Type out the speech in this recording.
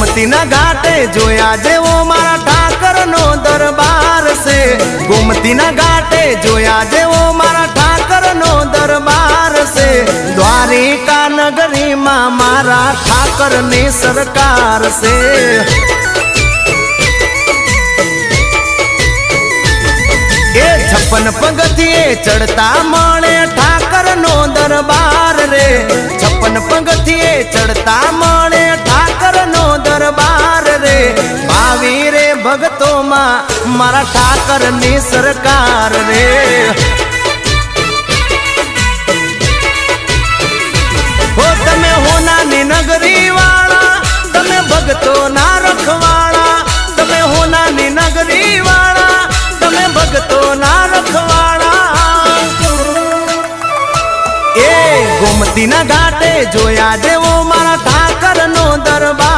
गोमती ना घाटे जोया जेवो मारा ठाकर नो दरबार से। गोमती ना घाटे जोया जेवो मारा ठाकर नो दरबार से। द्वारिका नगरी मां मारा ठाकर ने सरकार से। ए 56 पगथिए चढ़ता मणे ठाकर नो दरबार रे। 56 पगथिए चढ़ता मणे ठाकर नो दरबार रे। भावी रे भगतो मां मारा ठाकर नी सरकार रे। हो तमे होना नी नगरी वाला, तमे भगतो ना रखवाड़ा। तमे होना नी नगरी वाला, तमे भगतो ना रखवाड़ा। ए गोमती ना घाटे जोया जेवो मारा ठाकर नो दरबार।